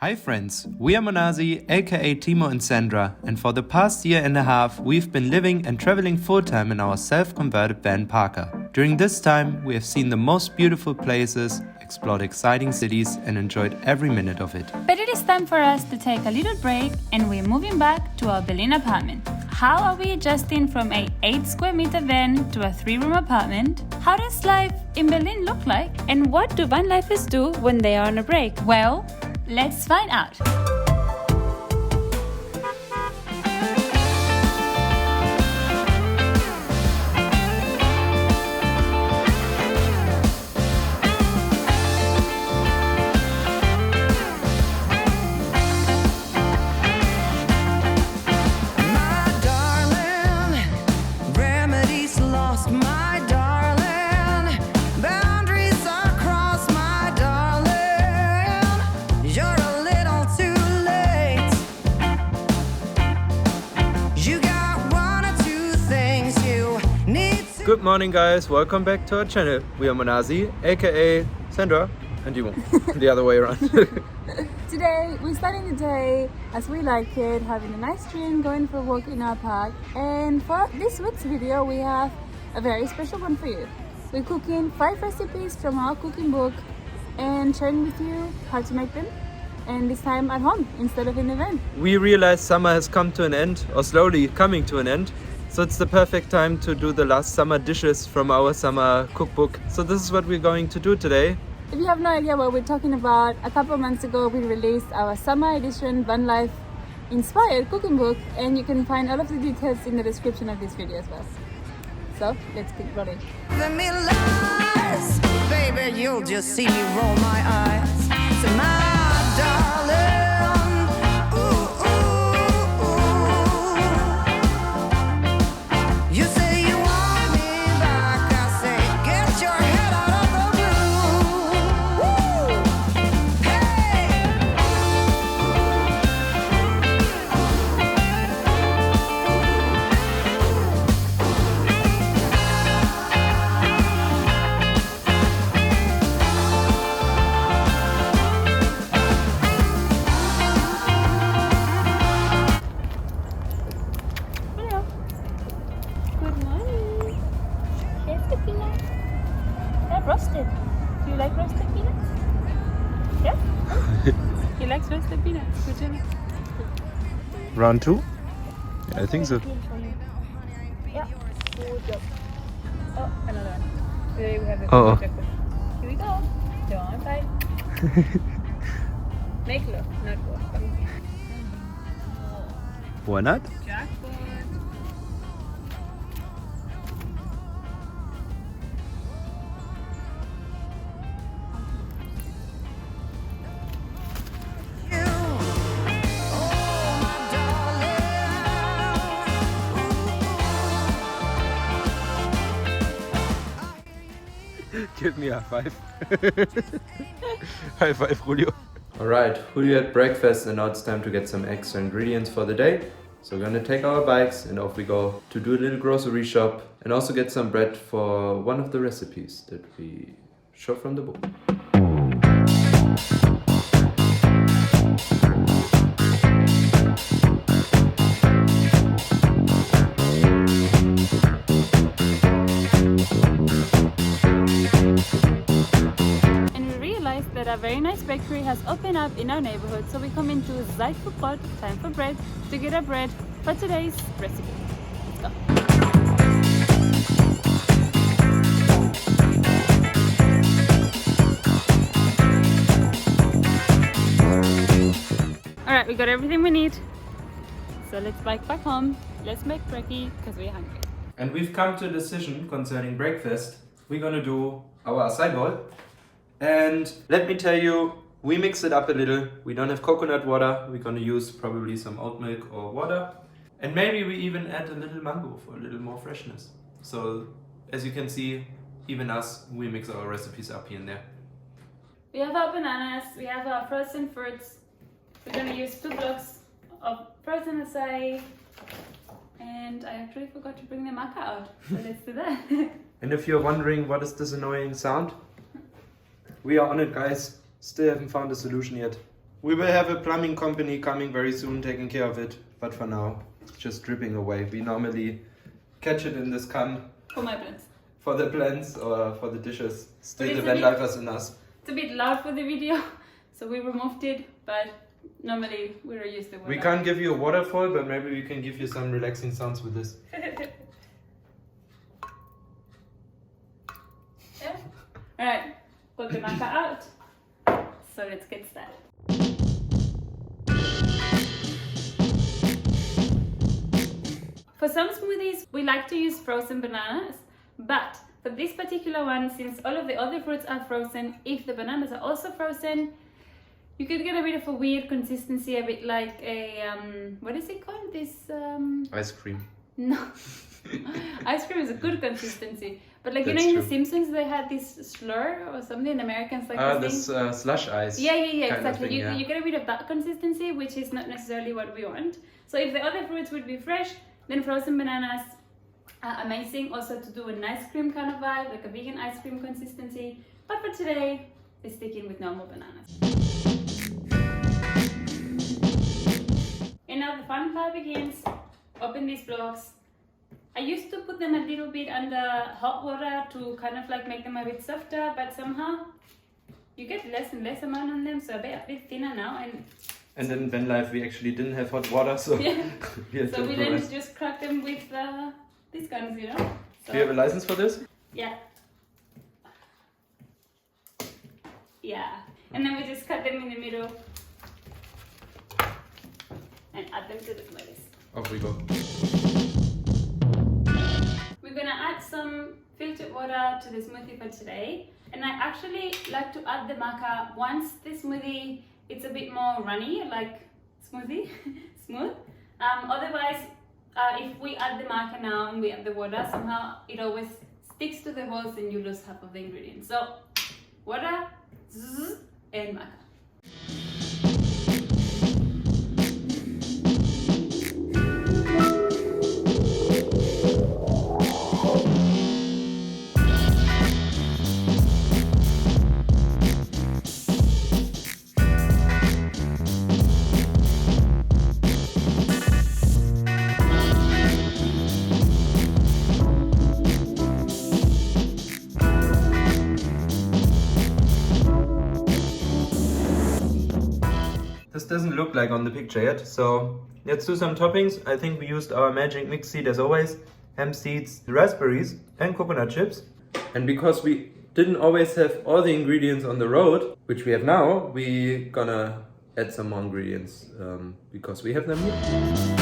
Hi friends, we are Monasi, aka Timo and Sandra, and for the past year and a half we've been living and traveling full-time in our self-converted van Parker. During this time we have seen the most beautiful places, explored exciting cities and enjoyed every minute of it. But it is time for us to take a little break and we're moving back to our Berlin apartment. How are we adjusting from a 8 square meter van to a 3-room apartment? How does life in Berlin look like? And what do van lifers do when they are on a break? Well, let's find out. Good morning guys, welcome back to our channel. We are Monasi, aka Sandra and Timo, the other way around. Today we're starting the day as we like it, having a nice drink, going for a walk in our park. And for this week's video we have a very special one for you. We're cooking 5 recipes from our cooking book and sharing with you how to make them, and this time at home instead of in the van. We realized summer has come to an end, or slowly coming to an end. So it's the perfect time to do the last summer dishes from our summer cookbook. So this is what we're going to do today. If you have no idea what we're talking about, a couple of months ago we released our summer edition van life inspired cooking book, and you can find all of the details in the description of this video as well. So let's keep rolling. Baby, you'll just see me roll my eyes. So my darling. Roasted. Do you like roasted peanuts? Yeah? He likes roasted peanuts. Good job. Round 2? Yeah, I think so. Yeah. Good job. Oh, another one. Today we have the chocolate. Here we go. Don't fight. Make love, not war. Why not? Jackpot. Give me a high five. High five, Julio. Alright, Julio had breakfast and now it's time to get some extra ingredients for the day. So we're gonna take our bikes and off we go to do a little grocery shop and also get some bread for one of the recipes that we shot from the book. A very nice bakery has opened up in our neighborhood, so we come into Açai Cookbook, time for bread, to get our bread for today's recipe. Let's go. Alright, we got everything we need. So let's bike back home. Let's make brekkie because we're hungry. And we've come to a decision concerning breakfast. We're gonna do our acai bowl. And let me tell you, we mix it up a little. We don't have coconut water. We're gonna use probably some oat milk or water. And maybe we even add a little mango for a little more freshness. So as you can see, even us, we mix our recipes up here and there. We have our bananas, we have our frozen fruits. We're gonna use 2 blocks of frozen acai. And I actually forgot to bring the maca out, so let's do that. And if you're wondering what is this annoying sound, we are on it, guys. Still haven't found a solution yet. We will have a plumbing company coming very soon taking care of it, but for now it's just dripping away. We normally catch it in this can For my plants. for the plants or for the dishes. Still But the it's a van bit- lifers in us. It's a bit loud for the video, so we removed it, but normally we don't use the water. We can't give you a waterfall, but maybe we can give you some relaxing sounds with this. Yeah. Alright, got the maca out. So let's get started. For some smoothies, we like to use frozen bananas, but for this particular one, since all of the other fruits are frozen, if the bananas are also frozen, you could get a bit of a weird consistency, a bit like a, what is it called? This, Ice cream. no. Ice cream is a good consistency. But like, you know, That's in true. The Simpsons, they had this slur or something, the Americans like This thing. slush ice. Yeah, kind of exactly. thing, yeah. You get a bit of that consistency, which is not necessarily what we want. So if the other fruits would be fresh, then frozen bananas are amazing. Also to do an ice cream kind of vibe, like a vegan ice cream consistency. But for today, we're sticking with normal bananas. And now the fun part begins. Open these blocks. I used to put them a little bit under hot water to kind of like make them a bit softer, but somehow you get less and less amount on them, so they're a bit thinner now. And in van life we actually didn't have hot water, so Yeah. we had So to we then improvise. just crack them with these guns, you know? So, Do you have a license for this? yeah. Yeah. And then we just cut them in the middle and add them to the smoothies. Off we go. We're gonna add some filtered water to the smoothie for today. And I actually like to add the maca once the smoothie it's a bit more runny, like smoothie, smooth. Otherwise, if we add the maca now and we add the water, somehow it always sticks to the holes and you lose half of the ingredients. So, water, zzz, and maca. This doesn't look like on the picture yet, so let's do some toppings. I think we used our magic mix seed as always, hemp seeds, raspberries and coconut chips. And because we didn't always have all the ingredients on the road, which we have now, we gonna add some more ingredients because we have them here.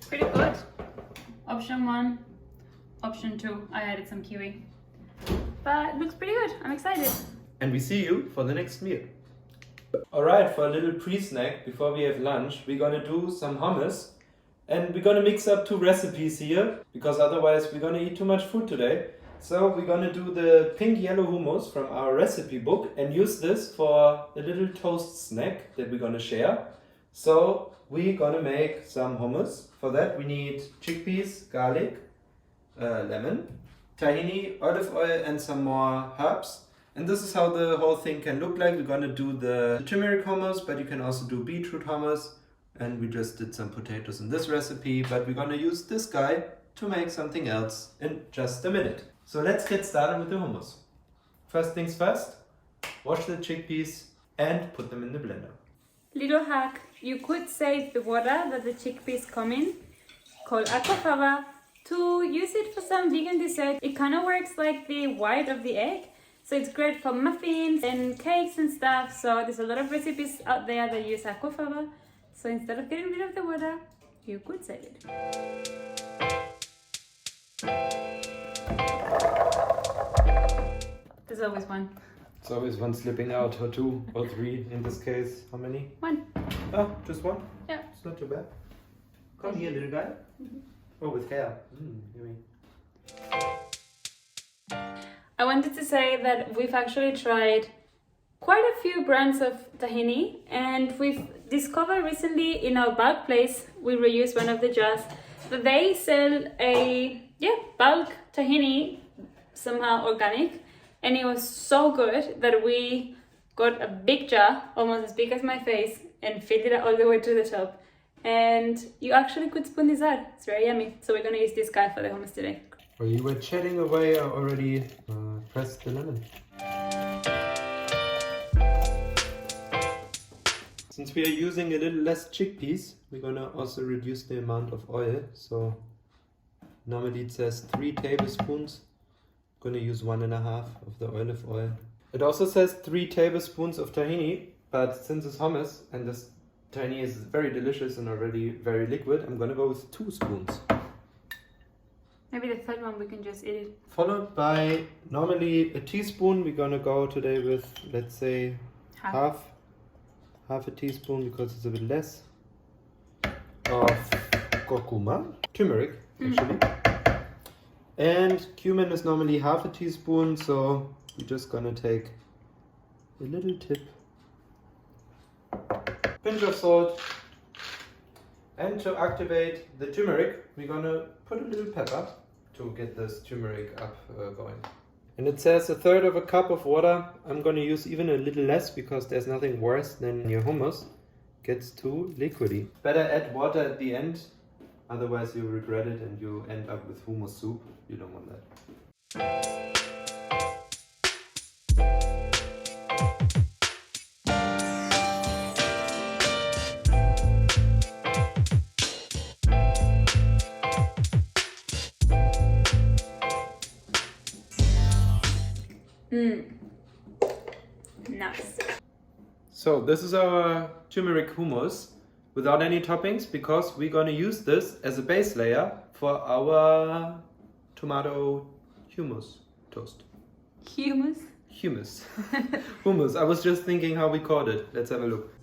Pretty good. Option 1, option 2, I added some kiwi. But it looks pretty good, I'm excited. And we see you for the next meal. Alright, for a little pre-snack before we have lunch, we're gonna do some hummus. And we're gonna mix up 2 recipes here, because otherwise we're gonna eat too much food today. So we're gonna do the pink yellow hummus from our recipe book and use this for a little toast snack that we're gonna share. So we're gonna make some hummus. For that we need chickpeas, garlic, lemon, tahini, olive oil and some more herbs. And this is how the whole thing can look like. We're gonna do the turmeric hummus, but you can also do beetroot hummus. And we just did some potatoes in this recipe, but we're gonna use this guy to make something else in just a minute. So let's get started with the hummus. First things first, wash the chickpeas and put them in the blender. Little hack, you could save the water that the chickpeas come in, called aquafaba, to use it for some vegan dessert. It kind of works like the white of the egg. So it's great for muffins and cakes and stuff. So there's a lot of recipes out there that use aquafaba. So instead of getting rid of the water, you could save it. There's always one. It's always one slipping out, or 2 or 3 in this case. How many? One. Oh, just one? Yeah. It's not too bad. Come here, little guy. Oh, with hair. Yummy. I wanted to say that we've actually tried quite a few brands of tahini, and we've discovered recently in our bulk place, we reuse one of the jars, that they sell a bulk tahini, somehow organic, and it was so good that we got a big jar, almost as big as my face, and filled it all the way to the top. And you actually could spoon this out. It's very yummy. So we're gonna use this guy for the hummus today. While you were chatting away, I already pressed the lemon. Since we are using a little less chickpeas, we're gonna also reduce the amount of oil. So normally it says 3 tablespoons. I'm gonna use 1.5 of the olive oil. It also says 3 tablespoons of tahini, but since it's hummus and this tahini is very delicious and already very liquid, I'm gonna go with 2 spoons. Maybe the third one we can just eat it. Followed by normally a teaspoon. We're gonna go today with, let's say, half a teaspoon because it's a bit less of kurkuma, turmeric actually. And cumin is normally half a teaspoon, so we're just gonna take a little tip, pinch of salt, and to activate the turmeric, we're gonna put a little pepper to get this turmeric up going. And it says 1/3 cup of water. I'm gonna use even a little less because there's nothing worse than your hummus gets too liquidy. Better add water at the end, otherwise you regret it and you end up with hummus soup. You don't want that. Nice. So this is our turmeric hummus without any toppings because we're gonna use this as a base layer for our tomato hummus toast. Hummus? Hummus. Hummus. I was just thinking how we called it. Let's have a look.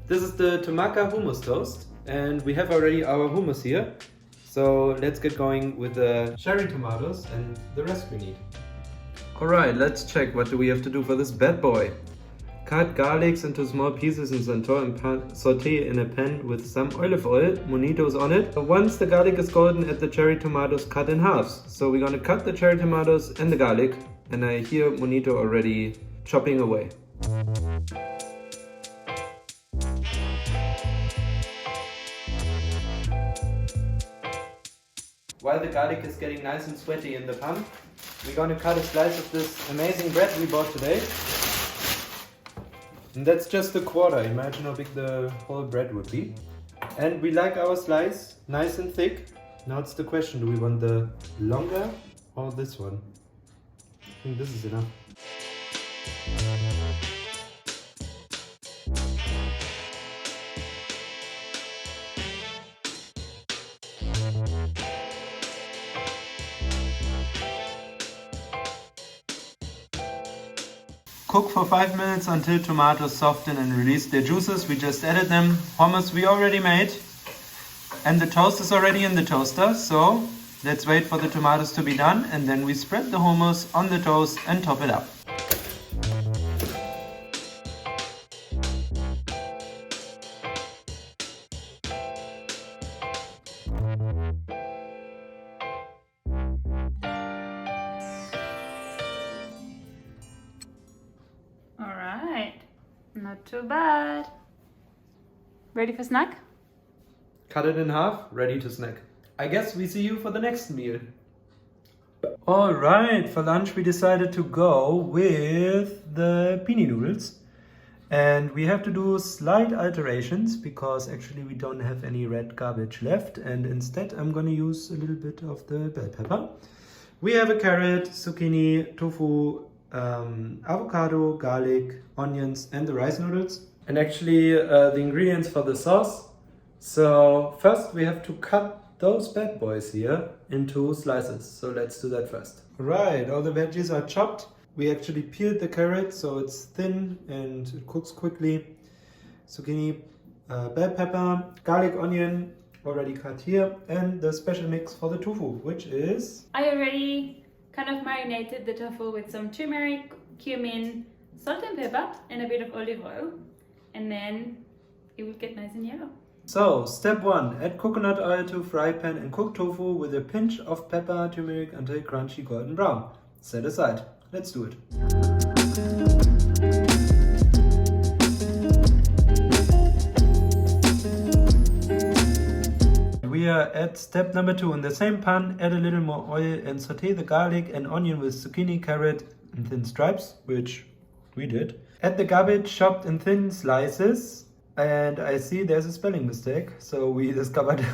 This is the Tomaca hummus toast and we have already our hummus here. So let's get going with the cherry tomatoes and the rest we need. Alright, let's check what do we have to do for this bad boy. Cut garlics into small pieces and saute in a pan with some olive oil, monitos on it. Once the garlic is golden, add the cherry tomatoes cut in halves. So we're gonna cut the cherry tomatoes and the garlic, and I hear Monito already chopping away. While the garlic is getting nice and sweaty in the pan, we're gonna cut a slice of this amazing bread we bought today. And that's just a quarter. Imagine how big the whole bread would be. And we like our slice nice and thick. Now it's the question, do we want the longer or this one? I think this is enough. Cook for 5 minutes until tomatoes soften and release their juices. We just added them. Hummus we already made. And the toast is already in the toaster. So let's wait for the tomatoes to be done. And then we spread the hummus on the toast and top it up. Not too bad. Ready for snack? Cut it in half, ready to snack. I guess we see you for the next meal. Alright, for lunch we decided to go with the Peany noodles. And we have to do slight alterations because actually we don't have any red garbage left. And instead I'm gonna use a little bit of the bell pepper. We have a carrot, zucchini, tofu, avocado, garlic, onions and the rice noodles. And actually the ingredients for the sauce. So first we have to cut those bad boys here into slices. So let's do that first. Right, all the veggies are chopped. We actually peeled the carrot so it's thin and it cooks quickly. Zucchini, bell pepper, garlic, onion already cut here, and the special mix for the tofu, which is... I already kind of marinated the tofu with some turmeric, cumin, salt and pepper, and a bit of olive oil. And then it will get nice and yellow. So, step 1. Add coconut oil to fry pan and cook tofu with a pinch of pepper, turmeric until crunchy golden brown. Set aside. Let's do it. We are at step number 2. In the same pan, add a little more oil and saute the garlic and onion with zucchini, carrot in thin stripes, which we did. Add the cabbage chopped in thin slices. And I see there's a spelling mistake, so we discovered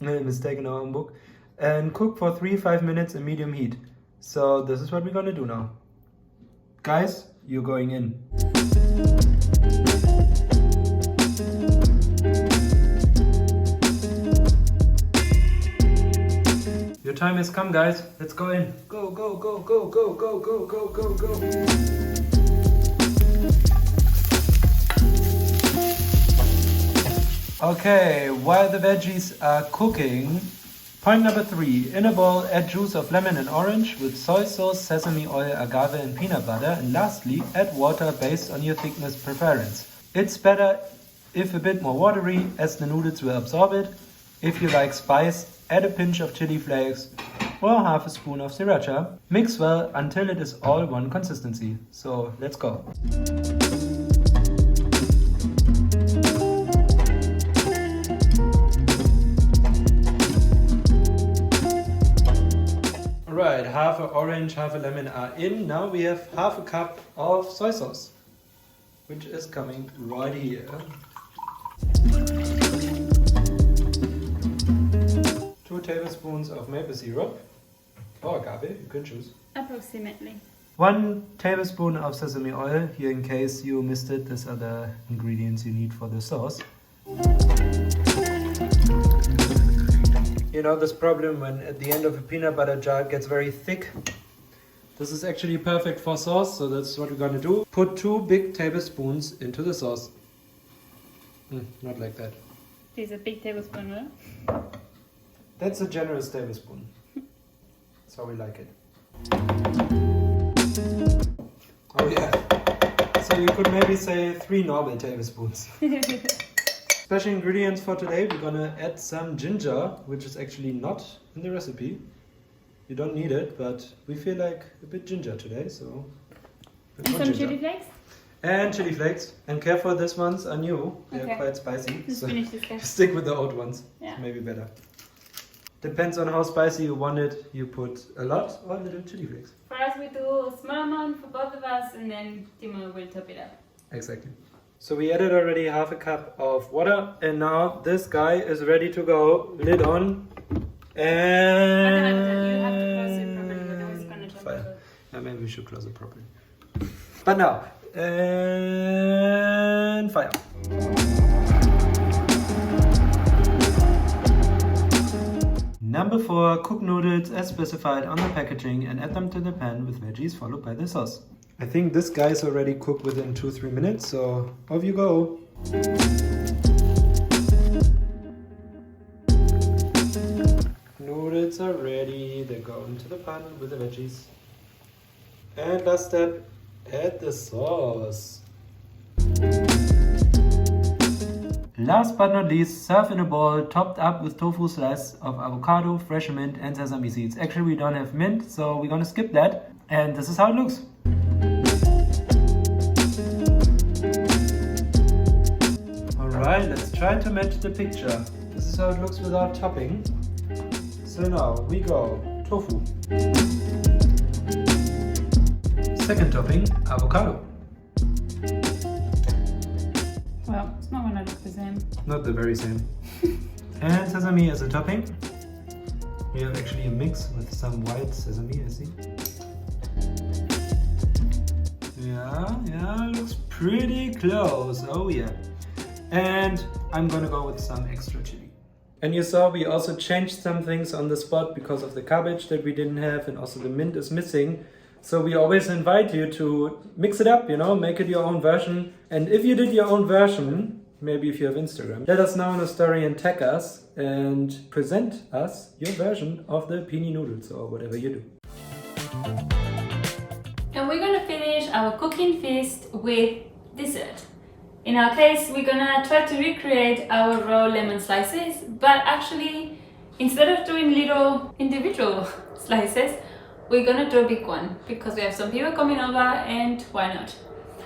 a mistake in our own book. And cook for 3-5 minutes in medium heat. So this is what we're gonna do now. Guys, you're going in. Your time has come, guys. Let's go in. Go, go, go, go, go, go, go, go, go, go. Okay, while the veggies are cooking, point number 3. In a bowl, add juice of lemon and orange with soy sauce, sesame oil, agave and peanut butter. And lastly, add water based on your thickness preference. It's better if a bit more watery, as the noodles will absorb it. If you like spice, add a pinch of chili flakes or half a spoon of sriracha. Mix well until it is all one consistency. So let's go. Alright, half an orange, half a lemon are in. Now we have half a cup of soy sauce, which is coming right here. 2 tablespoons of maple syrup, or agave, you can choose. Approximately. 1 tablespoon of sesame oil, here in case you missed it, these are the ingredients you need for the sauce. You know this problem when at the end of a peanut butter jar it gets very thick. This is actually perfect for sauce, so that's what we're gonna do. Put 2 big tablespoons into the sauce. Not like that. This is a big tablespoon, right? That's a generous tablespoon. That's how we like it. Oh yeah. So you could maybe say 3 normal tablespoons. Special ingredients for today, we're gonna add some ginger, which is actually not in the recipe. You don't need it, but we feel like a bit ginger today, so... And some ginger. Chili flakes? And chili flakes. And careful, these ones are new. They're okay. quite spicy. Let's so finish this guy. Stick with the old ones. Yeah. Maybe better. Depends on how spicy you want it. You put a lot or a little chili flakes. For us, we do a small amount for both of us, and then Timo will top it up. Exactly. So we added already half a cup of water, and now this guy is ready to go. Lid on, and you have to close it properly, otherwise it's gonna jump over. Yeah, maybe we should close it properly. But now, and fire. Number 4, cook noodles as specified on the packaging and add them to the pan with veggies followed by the sauce. I think this guy is already cooked within 2-3 minutes, so off you go. Noodles are ready, they go into the pan with the veggies. And last step, add the sauce. Last but not least, serve in a bowl topped up with tofu slices of avocado, fresh mint and sesame seeds. Actually we don't have mint, so we're gonna skip that. And this is how it looks. Alright, let's try to match the picture. This is how it looks without topping. So now we go tofu. Second topping, avocado. Well, it's not gonna look the same. Not the very same. And sesame as a topping. We have actually a mix with some white sesame, I see. Yeah, looks pretty close. Oh yeah. And I'm gonna go with some extra chili. And you saw we also changed some things on the spot because of the cabbage that we didn't have, and also the mint is missing. So we always invite you to mix it up, you know, make it your own version. And if you did your own version, maybe if you have Instagram, let us know in a story and tag us and present us your version of the Peany noodles or whatever you do. And we're gonna fill our cooking feast with dessert. In our case, we're gonna try to recreate our raw lemon slices, but actually, instead of doing little individual slices, we're gonna do a big one because we have some people coming over and why not?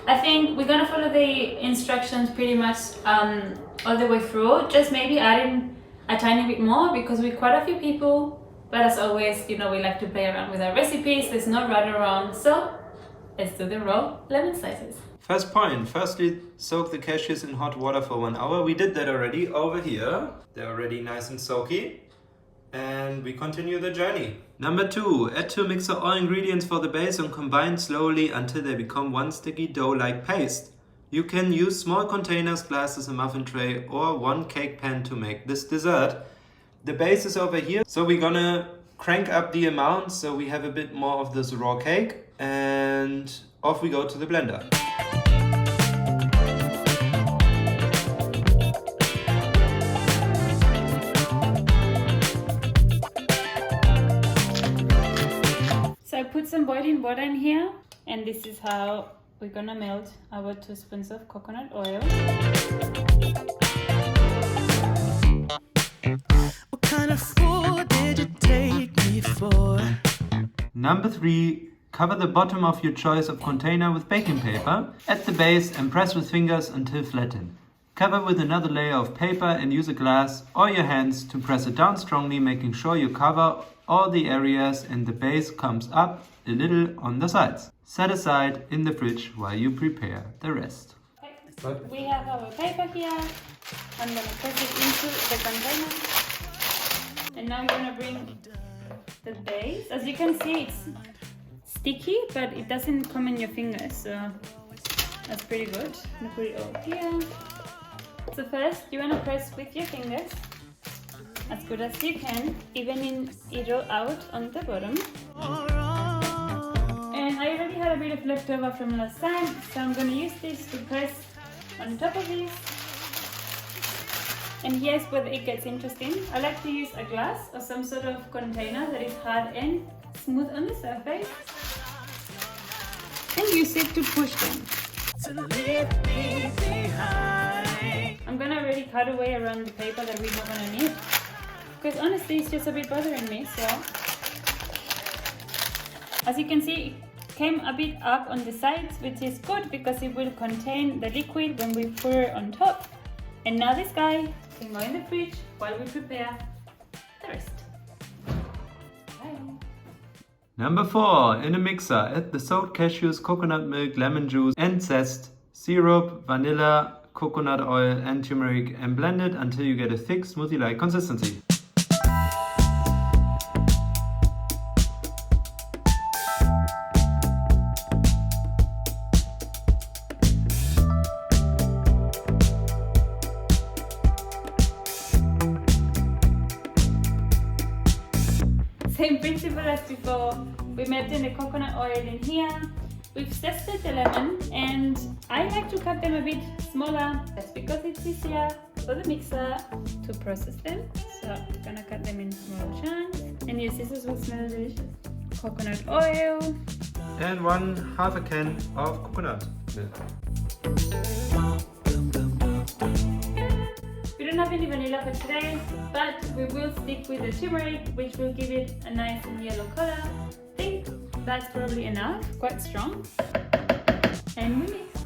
I think we're gonna follow the instructions pretty much all the way through, just maybe adding a tiny bit more because we're quite a few people, but as always, you know, we like to play around with our recipes, there's no right or wrong, so let's do the raw lemon slices. First point, firstly soak the cashews in hot water for 1 hour. We did that already over here. They're already nice and soaky. And we continue the journey. Number 2, add to a mixer all ingredients for the base and combine slowly until they become one sticky dough-like paste. You can use small containers, glasses, a muffin tray or one cake pan to make this dessert. The base is over here, so we're gonna crank up the amount so we have a bit more of this raw cake and off we go to the blender. So I put some boiling water in here, and this is how we're gonna melt our 2 spoons of coconut oil. What kind of fool did you take me for? Number 3, cover the bottom of your choice of container with baking paper. Add the base and press with fingers until flattened. Cover with another layer of paper and use a glass or your hands to press it down strongly, making sure you cover all the areas and the base comes up a little on the sides. Set aside in the fridge while you prepare the rest. Okay. We have our paper here. I'm gonna press it into the container. And now we're gonna bring the base. As you can see, it's sticky, but it doesn't come in your fingers, so that's pretty good. I'm gonna put it over here. So first, you wanna press with your fingers as good as you can, evening it all out on the bottom. And I already had a bit of leftover from last time, so I'm gonna use this to press on top of this. And here's where it gets interesting. I like to use a glass or some sort of container that is hard and smooth on the surface, and use it to push them. I'm gonna already cut away around the paper that we're not gonna need, because honestly it's just a bit bothering me. So as you can see, it came a bit up on the sides, which is good because it will contain the liquid when we pour it on top. And now this guy can go in the fridge while we prepare the rest. Bye. Number 4, in a mixer, add the soaked cashews, coconut milk, lemon juice and zest, syrup, vanilla, coconut oil and turmeric, and blend it until you get a thick smoothie-like consistency. Same principle as before. We melted the coconut oil in here. We've zested the lemon, and I like to cut them a bit smaller just because it's easier for the mixer to process them. So I'm gonna cut them in small chunks, and your scissors will smell delicious. Coconut oil. And 1/2 can of coconut milk. We don't have any vanilla for today, but we will stick with the turmeric, which will give it a nice yellow color. I think that's probably enough, quite strong. And we mix.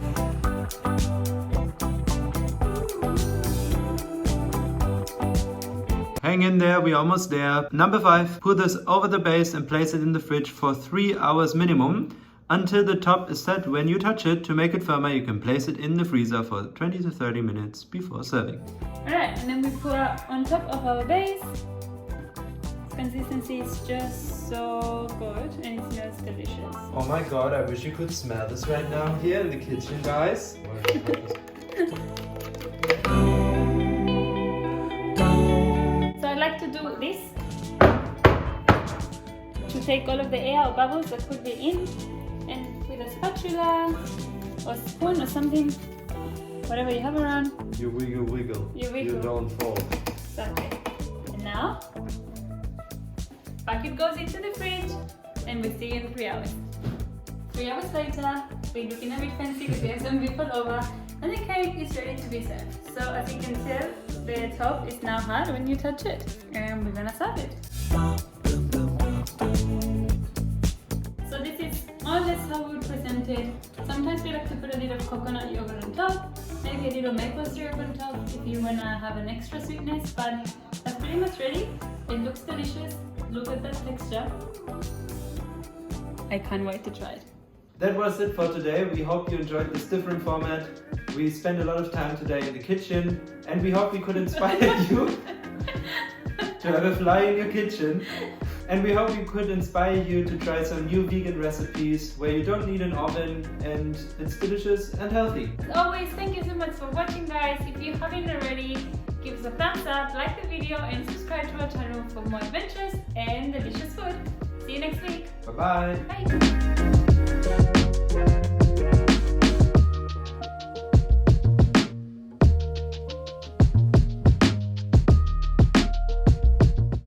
Hang in there, we're almost there. Number 5, put this over the base and place it in the fridge for 3 hours minimum until the top is set. When you touch it, to make it firmer, you can place it in the freezer for 20 to 30 minutes before serving. Alright, and then we put on top of our base. Consistency is just so good and it smells delicious. Oh my god, I wish you could smell this right now here in the kitchen, guys. So I like to do this to take all of the air or bubbles that could be in, and with a spatula or spoon or something, whatever you have around. You wiggle, wiggle. You wiggle. You don't fall. Exactly. And now, back it goes into the fridge, and we see you in 3 hours. 3 hours later, we're looking a bit fancy because we have some people over, and the cake is ready to be served. So as you can tell, the top is now hard when you touch it, and we're gonna serve it. So this is more or less how we would present it. Sometimes we like to put a little coconut yogurt on top, maybe a little maple syrup on top if you wanna have an extra sweetness, but that's pretty much ready. It looks delicious. Look at that texture. I can't wait to try it. That was it for today. We hope you enjoyed this different format. We spent a lot of time today in the kitchen, and we hope we could inspire you to have a fly in your kitchen. And we hope we could inspire you to try some new vegan recipes where you don't need an oven and it's delicious and healthy. As always, thank you so much for watching, guys. If you haven't already, give us a thumbs up, like the video, and subscribe to our channel for more adventures and delicious food. See you next week. Bye-bye. Bye.